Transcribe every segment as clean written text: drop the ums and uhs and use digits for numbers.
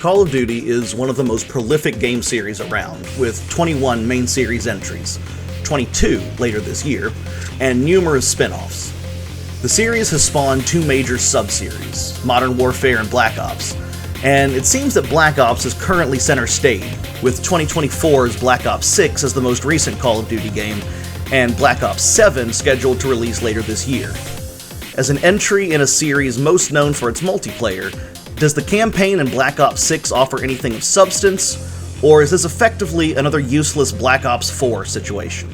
Call of Duty is one of the most prolific game series around, with 21 main series entries, 22 later this year, and numerous spin-offs. The series has spawned two major sub-series, Modern Warfare and Black Ops, and it seems that Black Ops is currently center stage, with 2024's Black Ops 6 as the most recent Call of Duty game, and Black Ops 7 scheduled to release later this year. As an entry in a series most known for its multiplayer, does the campaign in Black Ops 6 offer anything of substance, or is this effectively another useless Black Ops 4 situation?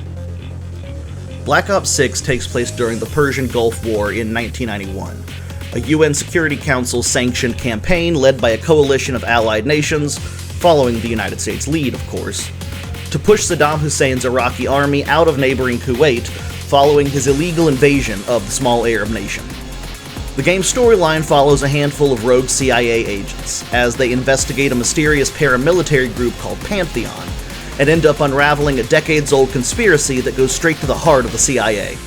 Black Ops 6 takes place during the Persian Gulf War in 1991, a UN Security Council-sanctioned campaign led by a coalition of allied nations, following the United States' lead, of course, to push Saddam Hussein's Iraqi army out of neighboring Kuwait following his illegal invasion of the small Arab nation. The game's storyline follows a handful of rogue CIA agents as they investigate a mysterious paramilitary group called Pantheon and end up unraveling a decades-old conspiracy that goes straight to the heart of the CIA.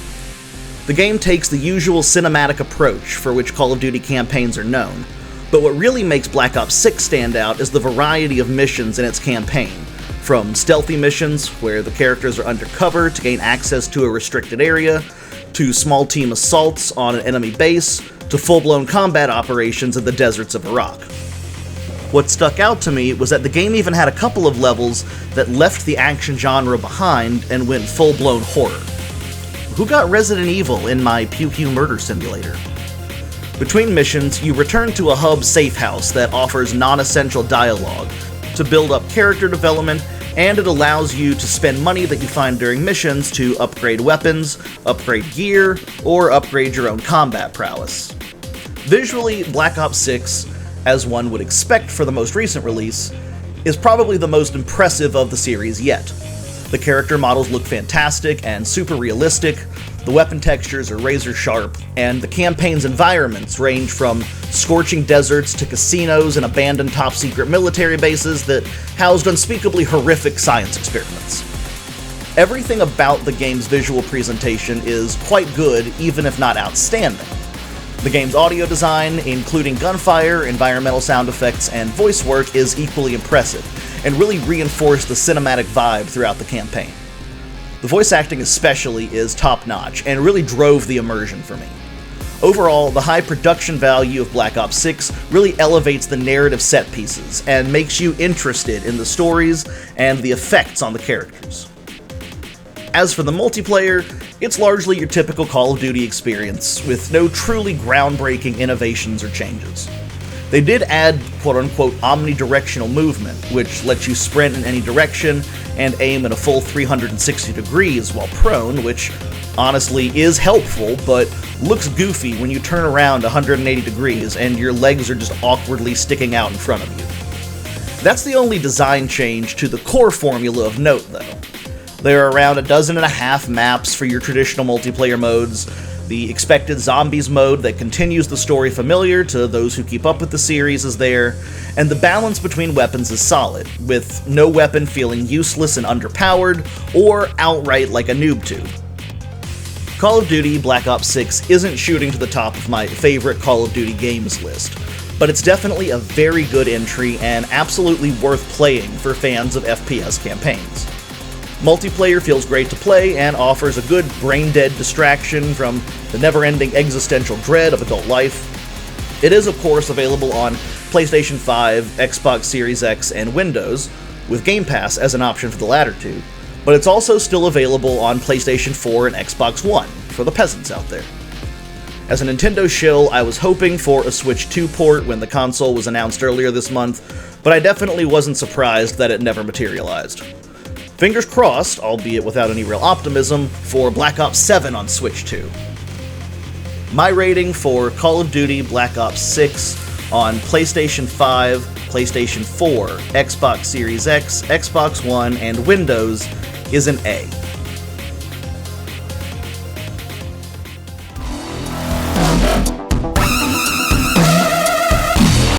The game takes the usual cinematic approach for which Call of Duty campaigns are known, but what really makes Black Ops 6 stand out is the variety of missions in its campaign, from stealthy missions, where the characters are undercover to gain access to a restricted area, to small team assaults on an enemy base, to full-blown combat operations in the deserts of Iraq. What stuck out to me was that the game even had a couple of levels that left the action genre behind and went full-blown horror. Who got Resident Evil in my Pew Pew murder simulator? Between missions, you return to a hub safe house that offers non-essential dialogue to build up character development, and it allows you to spend money that you find during missions to upgrade weapons, upgrade gear, or upgrade your own combat prowess. Visually, Black Ops 6, as one would expect for the most recent release, is probably the most impressive of the series yet. The character models look fantastic and super realistic, the weapon textures are razor sharp, and the campaign's environments range from scorching deserts to casinos and abandoned top-secret military bases that housed unspeakably horrific science experiments. Everything about the game's visual presentation is quite good, even if not outstanding. The game's audio design, including gunfire, environmental sound effects, and voice work, is equally impressive, and really reinforced the cinematic vibe throughout the campaign. The voice acting especially is top-notch, and really drove the immersion for me. Overall, the high production value of Black Ops 6 really elevates the narrative set pieces, and makes you interested in the stories and the effects on the characters. As for the multiplayer, it's largely your typical Call of Duty experience, with no truly groundbreaking innovations or changes. They did add quote-unquote omnidirectional movement, which lets you sprint in any direction and aim in a full 360 degrees while prone, which honestly is helpful, but looks goofy when you turn around 180 degrees and your legs are just awkwardly sticking out in front of you. That's the only design change to the core formula of note, though. There are around 12.5 maps for your traditional multiplayer modes, the expected zombies mode that continues the story familiar to those who keep up with the series is there, and the balance between weapons is solid, with no weapon feeling useless and underpowered, or outright like a noob tube. Call of Duty Black Ops 6 isn't shooting to the top of my favorite Call of Duty games list, but it's definitely a very good entry and absolutely worth playing for fans of FPS campaigns. Multiplayer feels great to play and offers a good brain-dead distraction from the never-ending existential dread of adult life. It is, of course, available on PlayStation 5, Xbox Series X, and Windows, with Game Pass as an option for the latter two, but it's also still available on PlayStation 4 and Xbox One, for the peasants out there. As a Nintendo shill, I was hoping for a Switch 2 port when the console was announced earlier this month, but I definitely wasn't surprised that it never materialized. Fingers crossed, albeit without any real optimism, for Black Ops 7 on Switch 2. My rating for Call of Duty Black Ops 6 on PlayStation 5, PlayStation 4, Xbox Series X, Xbox One, and Windows is an A.